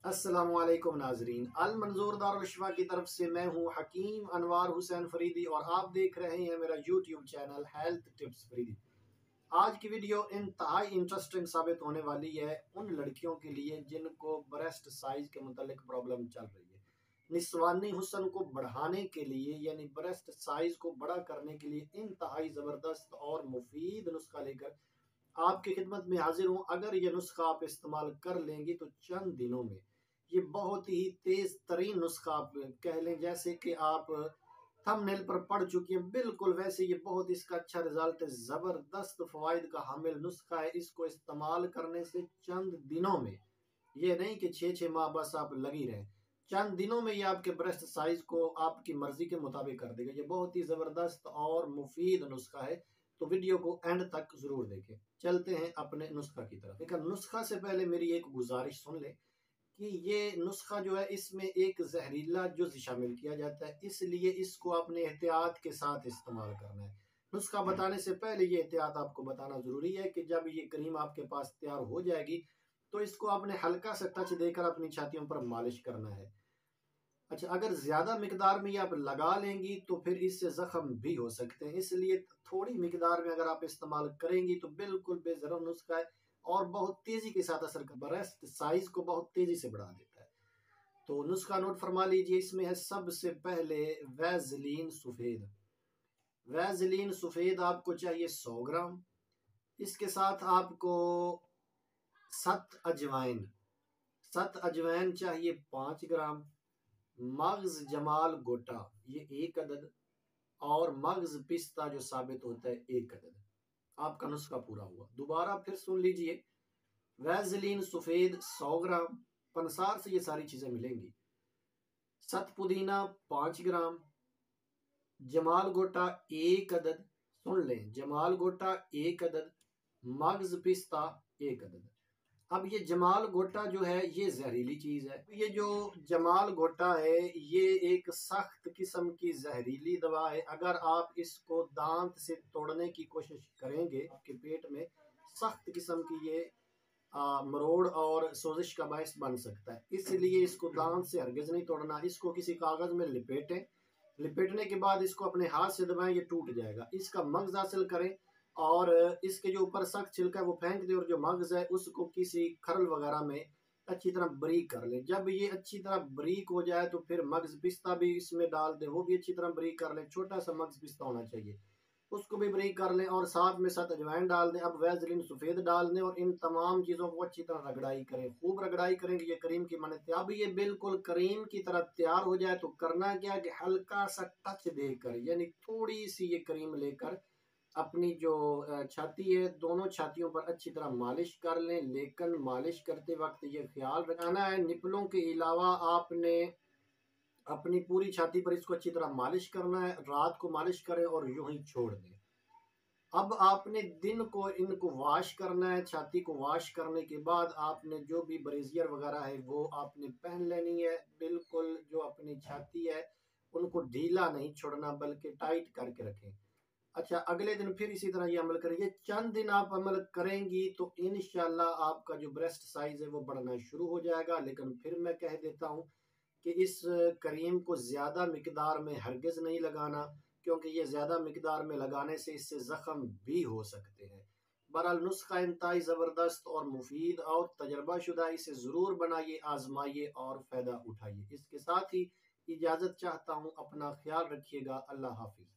अस्सलामुअलैकुम नाजरीन, अल मंजूर दारुल शिफा की तरफ से मैं हूँ हकीम अनवार हुसैन फरीदी और आप देख रहे हैं मेरा YouTube channel health tips Faridi. आज की वीडियो इंतहाई इंटरेस्टिंग साबित होने वाली है उन लड़कियों के लिए जिनको ब्रेस्ट साइज के मुतालिक प्रॉब्लम चल रही है। निस्वानी हुस्न को बढ़ाने के लिए यानी ब्रेस्ट साइज को बड़ा करने के लिए इंतहाई ज़बरदस्त और मुफीद नुस्खा लेकर आपकी खिदमत में हाजिर हूँ। अगर ये नुस्खा आप इस्तेमाल कर लेंगे तो चंद दिनों में ये बहुत ही तेज तरीन नुस्खा आप कह लें, जैसे कि आप थंबनेल पर पढ़ चुकी हैं, बिल्कुल वैसे ये बहुत इसका अच्छा रिजल्ट है। ज़बरदस्त फवाइद का हामिल नुस्खा है। इसको इस्तेमाल करने से चंद दिनों में, ये नहीं कि 6-6 माह बस आप लगी रहें, चंद दिनों में ये आपके ब्रेस्ट साइज को आपकी मर्जी के मुताबिक कर देगा। ये बहुत ही ज़बरदस्त और मुफीद नुस्खा है, तो वीडियो को एंड तक जरूर देखें। चलते हैं अपने नुस्खा की तरफ। लेकिन नुस्खा से पहले मेरी एक गुजारिश सुन ले कि ये नुस्खा जो है इसमें एक जहरीला जुज़ शामिल किया जाता है, इसलिए इसको आपने एहतियात के साथ इस्तेमाल करना है। नुस्खा बताने से पहले ये एहतियात आपको बताना ज़रूरी है कि जब ये क्रीम आपके पास तैयार हो जाएगी तो इसको आपने हल्का सा टच देकर अपनी छातियों पर मालिश करना है। अच्छा, अगर ज़्यादा मिकदार में ये आप लगा लेंगी तो फिर इससे ज़ख्म भी हो सकते हैं, इसलिए थोड़ी मिकदार में अगर आप इस्तेमाल करेंगी तो बिल्कुल बेज़र नुस्खा है और बहुत तेज़ी के साथ असर कर, ब्रेस्ट साइज को बहुत तेज़ी से बढ़ा देता है। तो नुस्खा नोट फरमा लीजिए। इसमें है सबसे पहले वैज़लीन सफ़ेद। वैज़लीन सफ़ेद आपको चाहिए 100 ग्राम। इसके साथ आपको सत अजवाइन, सत अजवाइन चाहिए 5 ग्राम। मगज जमाल गोटा ये 1 अदद, और मगज पिस्ता जो साबित होता है 1 अदद। आपका नुस्खा पूरा हुआ। दोबारा फिर सुन लीजिए। वैज़लीन सफ़ेद 100 ग्राम, पंसार से ये सारी चीजें मिलेंगी। सत पुदीना 5 ग्राम। जमाल गोटा 1 अदद, सुन लें, जमाल गोटा 1 अदद। मगज पिस्ता 1 अदद। अब ये जमाल गोटा जो है ये जहरीली चीज है। ये जो जमाल गोटा है ये एक सख्त किस्म की जहरीली दवा है। अगर आप इसको दांत से तोड़ने की कोशिश करेंगे आपके पेट में सख्त किस्म की ये मरोड़ और सोजिश का बायस बन सकता है, इसलिए इसको दांत से हरगिज नहीं तोड़ना। इसको किसी कागज में लिपेटें, लिपेटने के बाद इसको अपने हाथ से दबाएं, ये टूट जाएगा। इसका मगज हासिल करें और इसके जो ऊपर सख्त छिलका है वो फेंक दें, और जो मगज है उसको किसी खरल वगैरह में अच्छी तरह बारीक कर लें। जब ये अच्छी तरह बारीक हो जाए तो फिर मगज पिस्ता भी इसमें डाल दें, वो भी अच्छी तरह बारीक कर लें। छोटा सा मगज पिस्ता होना चाहिए, उसको भी बारीक कर लें, और साथ में साथ अजवाइन डाल दें। अब वैज़लीन सफ़ेद डाल दें और इन तमाम चीज़ों को अच्छी तरह रगड़ाई करें। खूब रगड़ाई करेंगे ये करीम की माने। अब ये बिल्कुल करीम की तरह तैयार हो जाए तो करना क्या कि हल्का सा टच देकर, यानी थोड़ी सी ये करीम लेकर अपनी जो छाती है दोनों छातियों पर अच्छी तरह मालिश कर लें। लेकिन मालिश करते वक्त ये ख्याल रखना है निपलों के अलावा आपने अपनी पूरी छाती पर इसको अच्छी तरह मालिश करना है। रात को मालिश करें और यूं ही छोड़ दें। अब आपने दिन को इनको वॉश करना है। छाती को वॉश करने के बाद आपने जो भी ब्रेजियर वगैरह है वो आपने पहन लेनी है। बिल्कुल जो अपनी छाती है उनको ढीला नहीं छोड़ना बल्कि टाइट करके रखें। अच्छा, अगले दिन फिर इसी तरह ये अमल करेंगे। चंद दिन आप अमल करेंगी तो इंशाल्लाह आपका जो ब्रेस्ट साइज है वो बढ़ना शुरू हो जाएगा। लेकिन फिर मैं कह देता हूँ कि इस करीम को ज़्यादा मिकदार में हरगिज़ नहीं लगाना, क्योंकि ये ज़्यादा मिकदार में लगाने से इससे ज़ख्म भी हो सकते हैं। बहरहाल नुस्खा इंतहाई ज़बरदस्त और मुफीद और तजर्बाशुदा, इसे ज़रूर बनाइए, आजमाइए और फ़ायदा उठाइए। इसके साथ ही इजाज़त चाहता हूँ। अपना ख्याल रखिएगा। अल्लाह हाफिज़।